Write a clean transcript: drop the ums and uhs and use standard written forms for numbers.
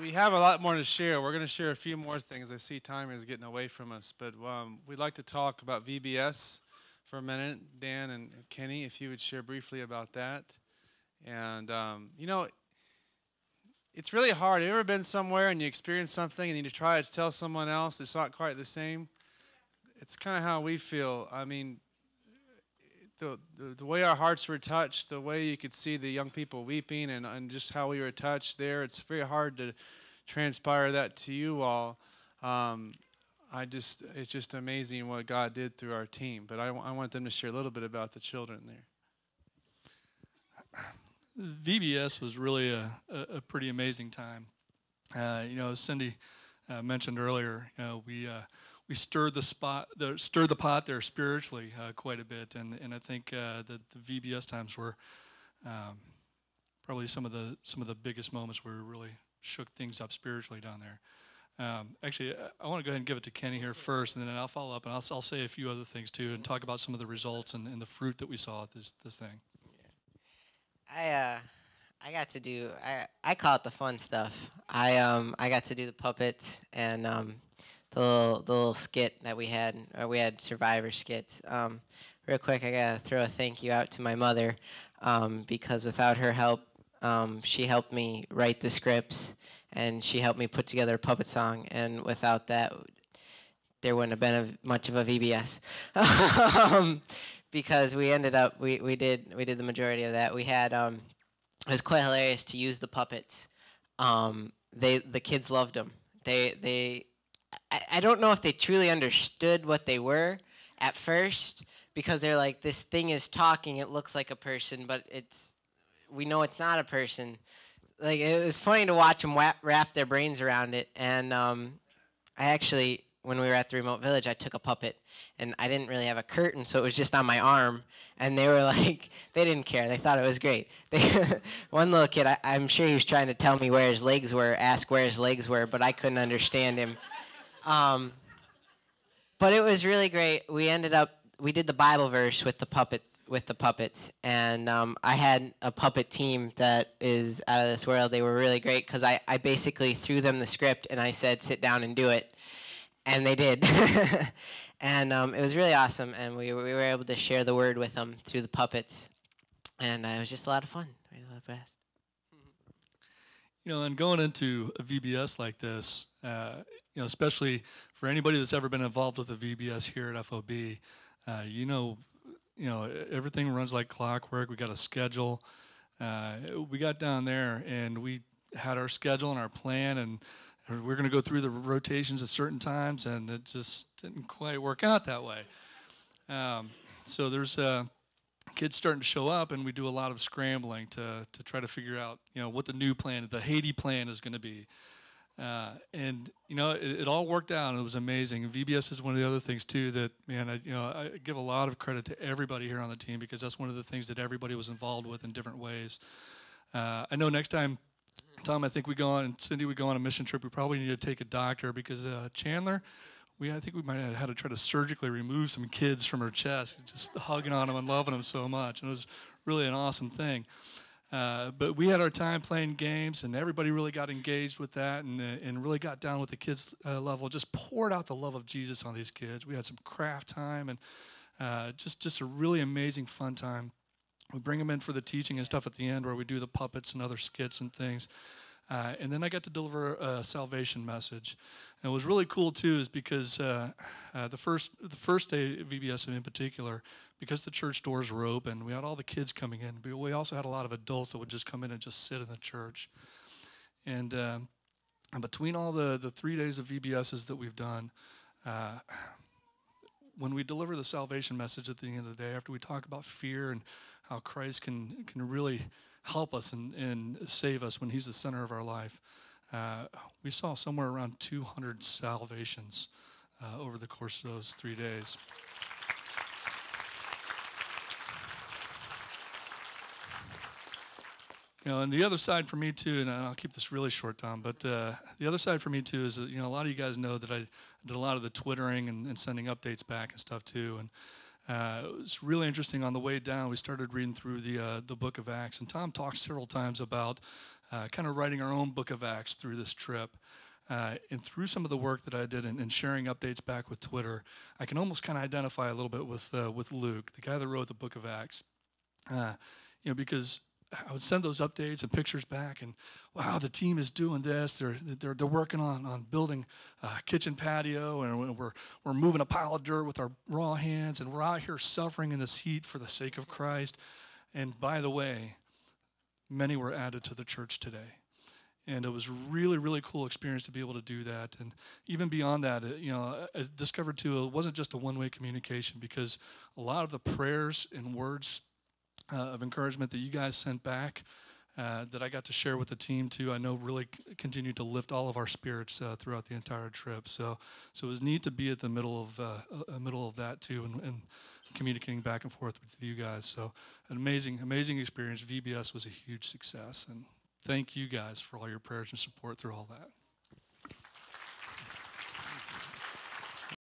we have a lot more to share. We're going to share a few more things. I see time is getting away from us, but we'd like to talk about VBS for a minute. Dan and Kenny, if you would share briefly about that. And, it's really hard. Have you ever been somewhere and you experience something and you try to tell someone else it's not quite the same? It's kind of how we feel. I mean, the way our hearts were touched, the way you could see the young people weeping, and just how we were touched there, it's very hard to transpire that to you all. It's just amazing what God did through our team. But I want them to share a little bit about the children there. VBS was really a pretty amazing time. As Cindy mentioned earlier, we stirred the pot there spiritually quite a bit, and I think that the VBS times were probably some of the biggest moments where we really shook things up spiritually down there. Actually, I want to go ahead and give it to Kenny here first, and then I'll follow up, and I'll say a few other things too, and talk about some of the results and the fruit that we saw at this thing. I got to do I call it the fun stuff. I got to do the puppets and the little skit that we had. We had survivor skits. Real quick, I gotta throw a thank you out to my mother because without her help, she helped me write the scripts and she helped me put together a puppet song. And without that, there wouldn't have been much of a VBS. Because we ended up we did the majority of that. We had it was quite hilarious to use the puppets. The kids loved them. I don't know if they truly understood what they were at first because they're like, this thing is talking. It looks like a person, but we know it's not a person. Like, it was funny to watch them wrap their brains around it. And I actually, when we were at the remote village, I took a puppet, and I didn't really have a curtain, so it was just on my arm, and they were like, they didn't care. They thought it was great. One little kid, I'm sure he was trying to tell me where his legs were, ask where his legs were, but I couldn't understand him. But it was really great. We did the Bible verse with the puppets, and I had a puppet team that is out of this world. They were really great because I basically threw them the script, and I said, sit down and do it. And they did. And it was really awesome. And we were able to share the word with them through the puppets. And it was just a lot of fun. We had a lot of fast. And going into a VBS like this, especially for anybody that's ever been involved with a VBS here at FOB, everything runs like clockwork. We got a schedule. We got down there and we had our schedule and our plan, and we're going to go through the rotations at certain times, and it just didn't quite work out that way. So there's kids starting to show up, and we do a lot of scrambling to try to figure out, what the new plan, the Haiti plan is going to be. It all worked out, and it was amazing. And VBS is one of the other things too that, man, I give a lot of credit to everybody here on the team because that's one of the things that everybody was involved with in different ways. I know next time, Tom, I think we go on, and Cindy, we go on a mission trip. We probably need to take a doctor because Chandler, I think we might have had to try to surgically remove some kids from her chest, just hugging on them and loving them so much. And it was really an awesome thing. But we had our time playing games, and everybody really got engaged with that and really got down with the kids' level, just poured out the love of Jesus on these kids. We had some craft time and just a really amazing fun time. We bring them in for the teaching and stuff at the end where we do the puppets and other skits and things. And then I got to deliver a salvation message. And what was really cool, too, is because the first day at VBS in particular, because the church doors were open, we had all the kids coming in. But we also had a lot of adults that would just come in and just sit in the church. And between all the 3 days of VBSs that we've done, when we deliver the salvation message at the end of the day, after we talk about fear and how Christ can really help us and save us when he's the center of our life, we saw somewhere around 200 salvations over the course of those 3 days. And the other side for me too, and I'll keep this really short, Tom, but the other side for me too is, a lot of you guys know that I did a lot of the twittering and sending updates back and stuff too. And it was really interesting. On the way down, we started reading through the book of Acts, and Tom talked several times about kind of writing our own book of Acts through this trip. And through some of the work that I did in sharing updates back with Twitter, I can almost kind of identify a little bit with Luke, the guy that wrote the book of Acts. Because I would send those updates and pictures back, and wow, the team is doing this. They're working on building a kitchen patio, and we're moving a pile of dirt with our raw hands, and we're out here suffering in this heat for the sake of Christ. And by the way, many were added to the church today. And it was really, really cool experience to be able to do that. And even beyond that, I discovered too, it wasn't just a one-way communication, because a lot of the prayers and words of encouragement that you guys sent back that I got to share with the team too, I know really continued to lift all of our spirits throughout the entire trip. So it was neat to be at the middle of that too, and communicating back and forth with you guys. So an amazing experience. VBS was a huge success, and thank you guys for all your prayers and support through all that.